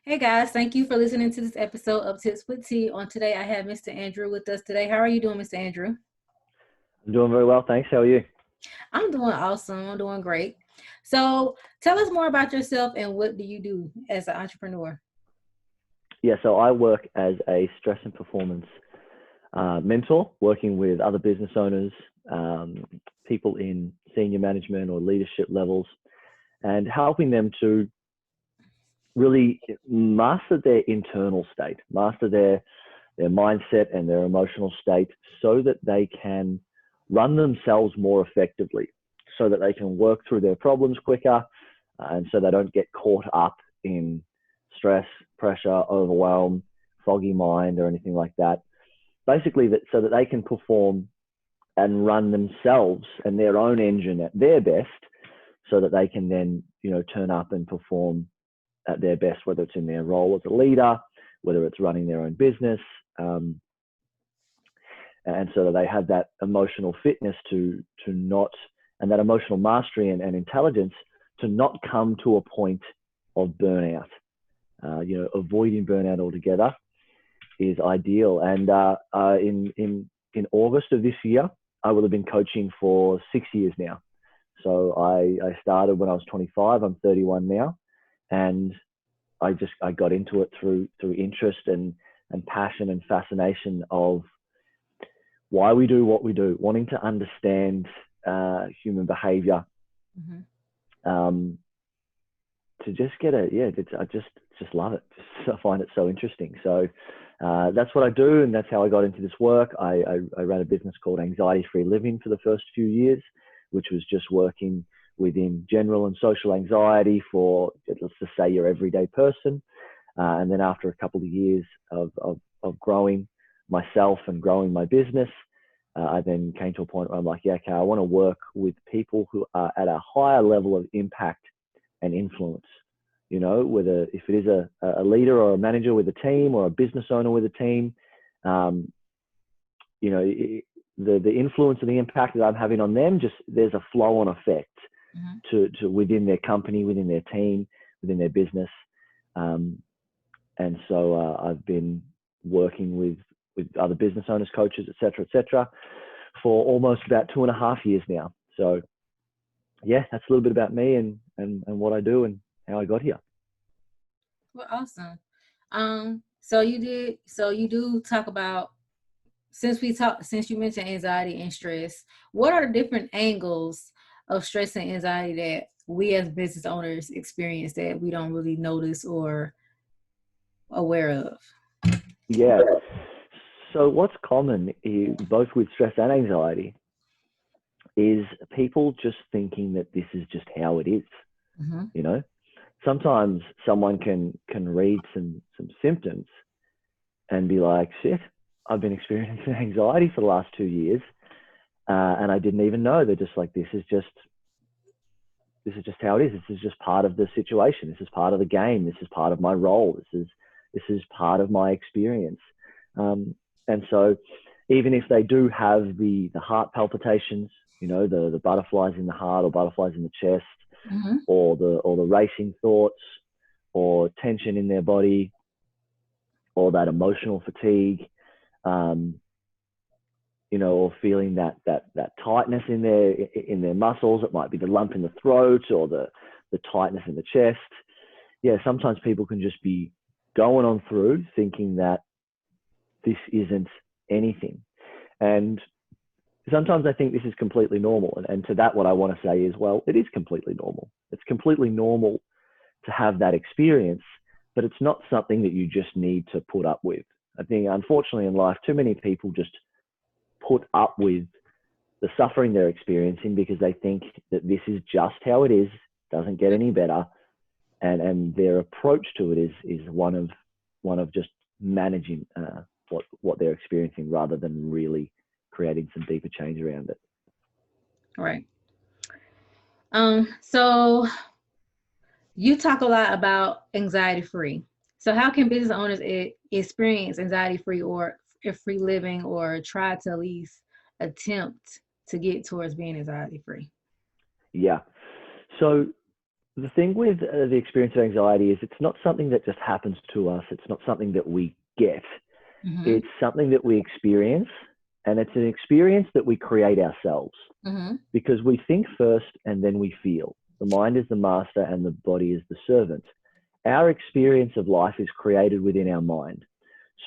Hey guys, thank you for listening to this episode of Tips with T. On today, I have Mr. Andrew with us today. How are you doing, Mr. Andrew? I'm doing very well, thanks. How are you? I'm doing awesome. I'm doing great. So, tell us more about yourself and what do you do as an entrepreneur? Yeah, so I work as a stress and performance mentor, working with other business owners, um, people in senior management or leadership levels, and helping them to really master their internal state, master their mindset and their emotional state so that they can run themselves more effectively, so that they can work through their problems quicker, and so they don't get caught up in stress, pressure, overwhelm, foggy mind, or anything like that. Basically, that so that they can perform and run themselves and their own engine at their best, so that they can then turn up and perform at their best, whether it's in their role as a leader, whether it's running their own business, um, and so that they have that emotional fitness to not, and that emotional mastery and intelligence to not come to a point of burnout. Avoiding burnout altogether is ideal. And in August of this year, I will have been coaching for 6 years now. So I started when I was 25. I'm 31 now, and I got into it through interest and passion and fascination of why we do what we do, wanting to understand human behavior, Mm-hmm. um, to just get I just love it. I find it so interesting. So that's what I do, and that's how I got into this work. I ran a business called Anxiety Free Living for the first few years, which was just working within general and social anxiety for, let's just say, your everyday person. And then after a couple of years of growing myself and growing my business, I then came to a point where I'm like, yeah, okay, I want to work with people who are at a higher level of impact and influence. Whether if it is a leader or a manager with a team or a business owner with a team, um, the influence and the impact that I'm having on them, just there's a flow on effect Mm-hmm. to within their company, within their team, within their business. Um, and so I've been working with other business owners, coaches, et cetera, for almost about 2.5 years now. So yeah, that's a little bit about me and what I do and how I got here. Well, awesome. So you do talk about, since you mentioned anxiety and stress, what are different angles of stress and anxiety that we as business owners experience that we don't really notice or aware of? Yeah. So what's common is, both with stress and anxiety, is people just thinking that this is just how it is. Mm-hmm. You know, sometimes someone can read some symptoms and be like, shit, I've been experiencing anxiety for the last 2 years, and I didn't even know. They're just like, this is just how it is. This is just part of the situation. This is part of the game. This is part of my role. This is part of my experience. Um, and so, even if they do have the heart palpitations, the butterflies in the heart or butterflies in the chest, Mm-hmm. or the racing thoughts, or tension in their body, or that emotional fatigue, um, or feeling that tightness in their muscles. It might be the lump in the throat or the tightness in the chest. Yeah, sometimes people can just be going on through thinking that this isn't anything. And sometimes I think this is completely normal. And to that, what I want to say is, well, it is completely normal. It's completely normal to have that experience, but it's not something that you just need to put up with. I think, unfortunately, in life, too many people just put up with the suffering they're experiencing because they think that this is just how it is, doesn't get any better, and their approach to it is one of just managing what they're experiencing rather than really creating some deeper change around it. Right. So you talk a lot about anxiety free. So how can business owners experience anxiety free or free living, or try to at least attempt to get towards being anxiety free? Yeah. So the thing with the experience of anxiety is it's not something that just happens to us. It's not something that we get. Mm-hmm. It's something that we experience, and it's an experience that we create ourselves Mm-hmm. because we think first and then we feel. The mind is the master and the body is the servant. Our experience of life is created within our mind.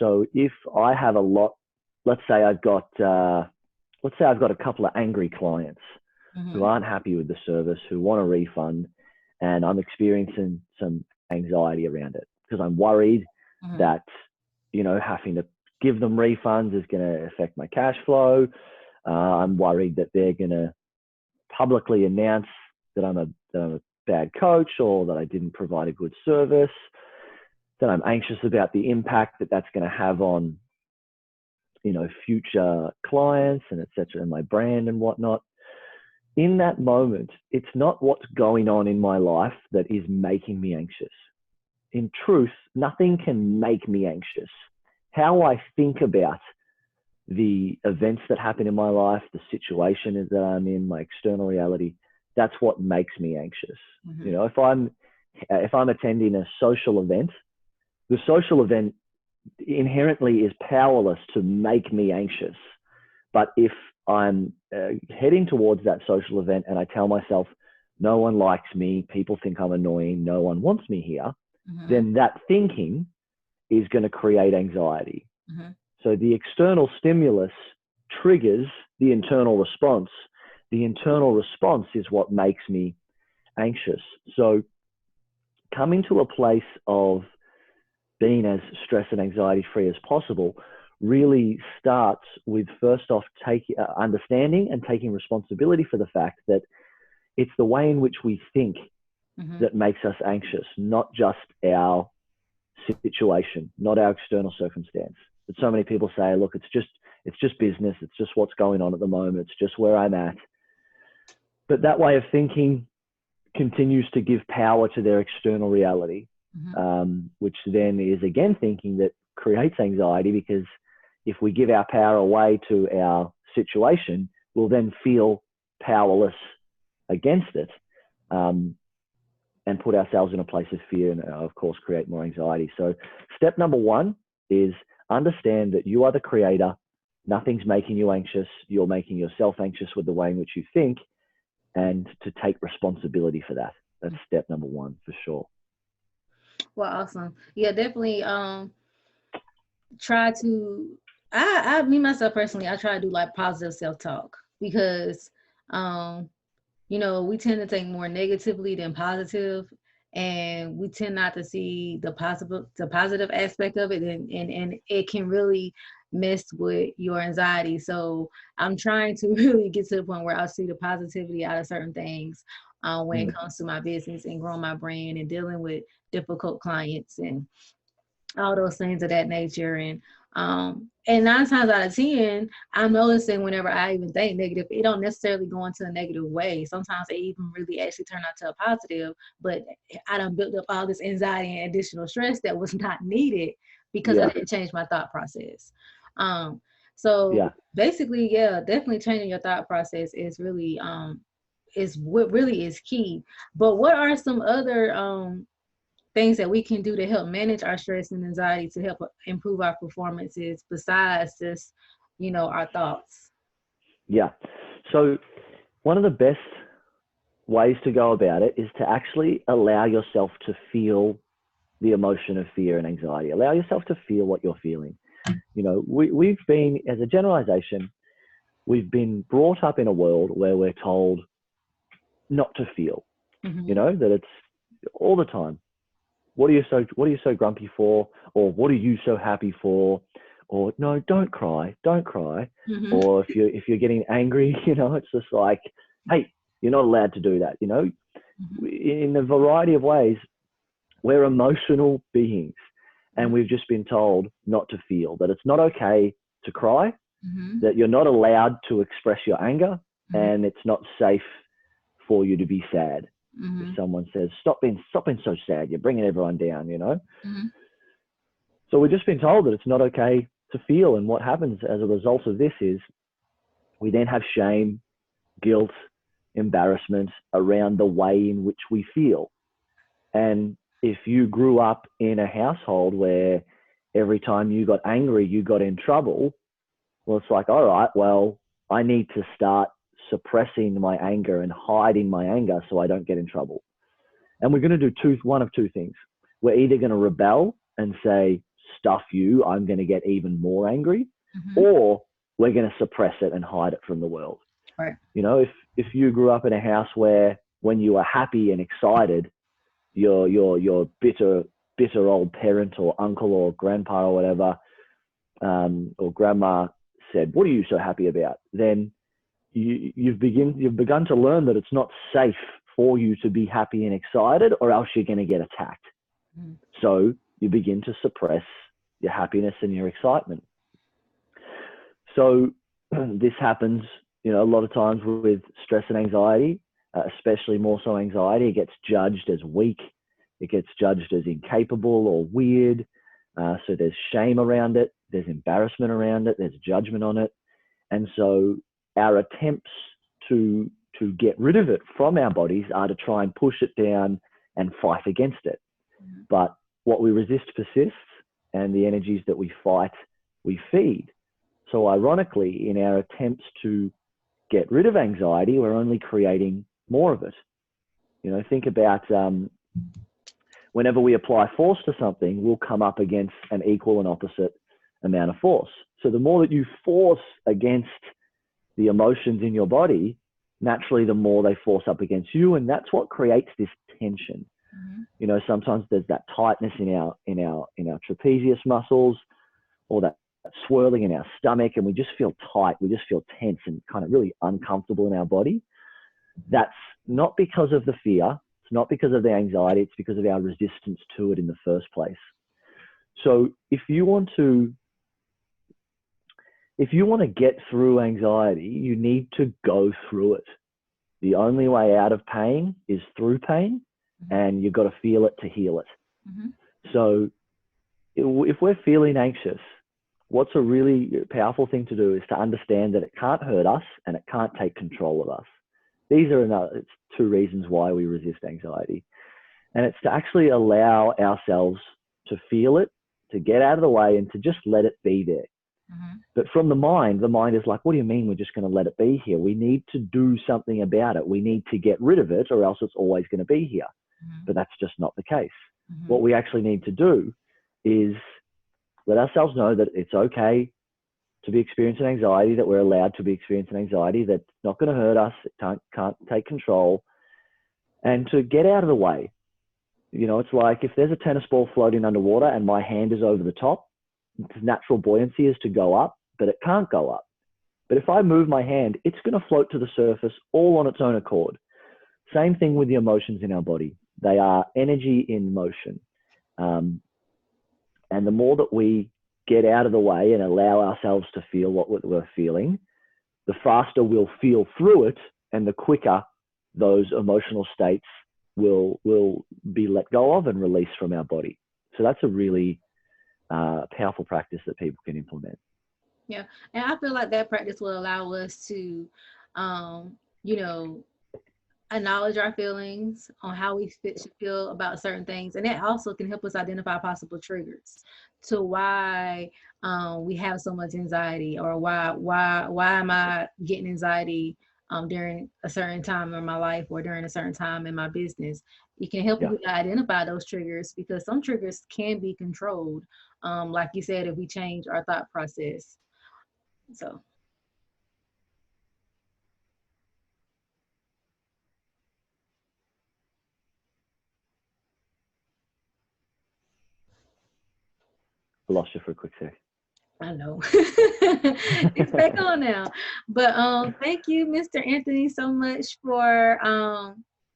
So if I have a lot, let's say I've got a couple of angry clients who Mm-hmm. aren't happy with the service, who want a refund, and I'm experiencing some anxiety around it because I'm worried Mm-hmm. that, having to give them refunds is going to affect my cash flow. I'm worried that they're going to publicly announce that I'm a bad coach or that I didn't provide a good service. That I'm anxious about the impact that that's going to have on, future clients and et cetera, and my brand and whatnot. In that moment, it's not what's going on in my life that is making me anxious. In truth, nothing can make me anxious. How I think about the events that happen in my life, the situation that I'm in, my external reality, that's what makes me anxious. Mm-hmm. If I'm attending a social event, the social event inherently is powerless to make me anxious. But if I'm heading towards that social event and I tell myself, no one likes me, people think I'm annoying, no one wants me here, Mm-hmm. then that thinking is going to create anxiety. Mm-hmm. So the external stimulus triggers the internal response. The internal response is what makes me anxious. So coming to a place of being as stress and anxiety free as possible really starts with, first off, understanding and taking responsibility for the fact that it's the way in which we think Mm-hmm. that makes us anxious, not just our situation, not our external circumstance. But so many people say, look, it's just business. It's just what's going on at the moment. It's just where I'm at. But that way of thinking continues to give power to their external reality, Mm-hmm. which then is again thinking that creates anxiety, because if we give our power away to our situation, we'll then feel powerless against it, and put ourselves in a place of fear and, of course, create more anxiety. So step number one is understand that you are the creator. Nothing's making you anxious. You're making yourself anxious with the way in which you think, and to take responsibility for that. That's step number one for sure. Well, awesome. Yeah, definitely. Try to. Me myself personally, I try to do like positive self talk because, um, we tend to think more negatively than positive, and we tend not to see the positive aspect of it, and it can really mess with your anxiety. So I'm trying to really get to the point where I see the positivity out of certain things, when it comes to my business and growing my brand and dealing with difficult clients and all those things of that nature. And 9 times out of 10, I'm noticing whenever I even think negative, it don't necessarily go into a negative way. Sometimes it even really actually turn out to a positive, but I done built up all this anxiety and additional stress that was not needed because I Yeah. didn't change my thought process. So Yeah. basically, yeah, definitely changing your thought process is what really is key. But what are some other things that we can do to help manage our stress and anxiety to help improve our performances besides just, our thoughts? Yeah. So one of the best ways to go about it is to actually allow yourself to feel the emotion of fear and anxiety. Allow yourself to feel what you're feeling. We've been, as a generalization, we've been brought up in a world where we're told not to feel, Mm-hmm. that it's all the time. What are you so grumpy for? Or what are you so happy for? Or no, don't cry, don't cry. Mm-hmm. Or if you're getting angry, it's just like, hey, you're not allowed to do that. Mm-hmm. In a variety of ways, we're emotional beings, and Mm-hmm. we've just been told not to feel, that it's not okay to cry, Mm-hmm. that you're not allowed to express your anger, Mm-hmm. and it's not safe for you to be sad. If Mm-hmm. someone says, stop being so sad, you're bringing everyone down. Mm-hmm. So we've just been told that it's not okay to feel. And what happens as a result of this is we then have shame, guilt, embarrassment around the way in which we feel. And if you grew up in a household where every time you got angry, you got in trouble, well, it's like, all right, well, I need to start suppressing my anger and hiding my anger so I don't get in trouble. And we're going to do one of two things. We're either going to rebel and say, stuff you, I'm going to get even more angry, or we're going to suppress it and hide it from the world. Right. You know, if you grew up in a house where when you were happy and excited, your bitter old parent or uncle or grandpa or whatever, or grandma said, what are you so happy about? Then you've begun to learn that it's not safe for you to be happy and excited, or else you're going to get attacked. So you begin to suppress your happiness and your excitement. So this happens, you know, a lot of times with stress and anxiety, especially more so anxiety. It gets judged as weak. It gets judged as incapable or weird. So there's shame around it. There's embarrassment around it. There's judgment on it. And so our attempts to get rid of it from our bodies are to try and push it down and fight against it. But what we resist persists, and the energies that we fight, we feed. So ironically, in our attempts to get rid of anxiety, we're only creating more of it. You know, think about whenever we apply force to something, we'll come up against an equal and opposite amount of force. So the more that you force against the emotions in your body, naturally the more they force up against you, and that's what creates this tension. You know, sometimes there's that tightness in our trapezius muscles, or that swirling in our stomach, and we just feel tight, we just feel tense and kind of really uncomfortable in our body. That's not because of the fear, it's not because of the anxiety, it's because of our resistance to it in the first place. So if you want to get through anxiety, you need to go through it. The only way out of pain is through pain, and you've got to feel it to heal it. So if we're feeling anxious, what's a really powerful thing to do is to understand that it can't hurt us and it can't take control of us. These are it's two reasons why we resist anxiety. And it's to actually allow ourselves to feel it, to get out of the way, and to just let it be there. But from the mind is like, what do you mean we're just going to let it be here? We need to do something about it. We need to get rid of it, or else it's always going to be here. But that's just not the case. What we actually need to do is let ourselves know that it's okay to be experiencing anxiety, that we're allowed to be experiencing anxiety, that's not going to hurt us, it can't take control, and to get out of the way. You know, it's like if there's a tennis ball floating underwater and my hand is over the top, its natural buoyancy is to go up, but it can't go up. But if I move my hand, it's going to float to the surface all on its own accord. Same thing with the emotions in our body. They are energy in motion. And the more that we get out of the way and allow ourselves to feel what we're feeling, the faster we'll feel through it, and the quicker those emotional states will be let go of and released from our body. So that's a really powerful practice that people can implement. Yeah, and I feel like that practice will allow us to, you know, acknowledge our feelings on how we should feel about certain things, and that also can help us identify possible triggers to why we have so much anxiety, or why am I getting anxiety during a certain time in my life, or during a certain time in my business. It can help you to identify those triggers, because some triggers can be controlled, like you said, if we change our thought process. So I lost you for a quick sec. I know. It's back on now. But thank you, Mr. Anthony, so much for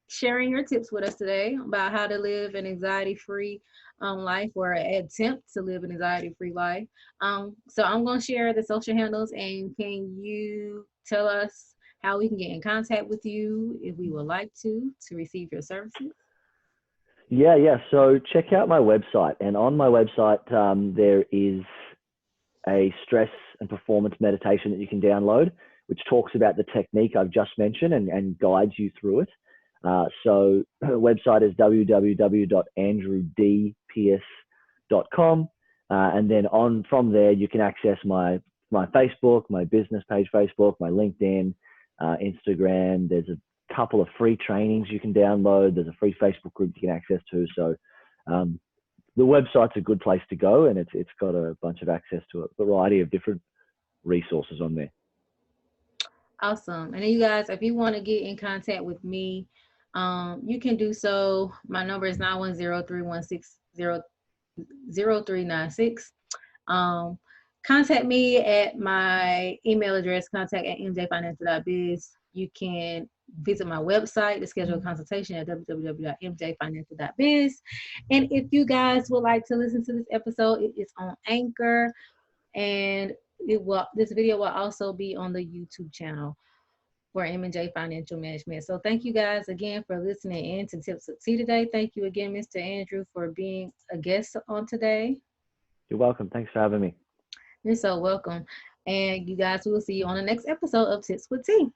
sharing your tips with us today about how to live an anxiety-free life, or attempt to live an anxiety-free life. So I'm going to share the social handles, and can you tell us how we can get in contact with you if we would like to receive your services? Yeah. So check out my website, and on my website there is a stress and performance meditation that you can download, which talks about the technique I've just mentioned and guides you through it. So the website is www.andrewdpearce.com. And then from there, you can access my Facebook, my business page Facebook, my LinkedIn, Instagram. There's a couple of free trainings you can download. There's a free Facebook group you can access to. So the website's a good place to go, and it's got a bunch of access to a variety of different resources on there. Awesome. And then you guys, if you want to get in contact with me, you can do so. My number is 910-316-0396. Um, Contact me at my email address, contact@mjfinancial.biz. You can visit my website to schedule a consultation at www.mjfinancial.biz. And if you guys would like to listen to this episode, it is on Anchor, and this video will also be on the YouTube channel for M&J Financial Management. So thank you guys again for listening in to Tips of Tea today. Thank you again, Mr. Andrew, for being a guest on today. You're welcome. Thanks for having me. You're so welcome. And you guys, will see you on the next episode of Tips with Tea.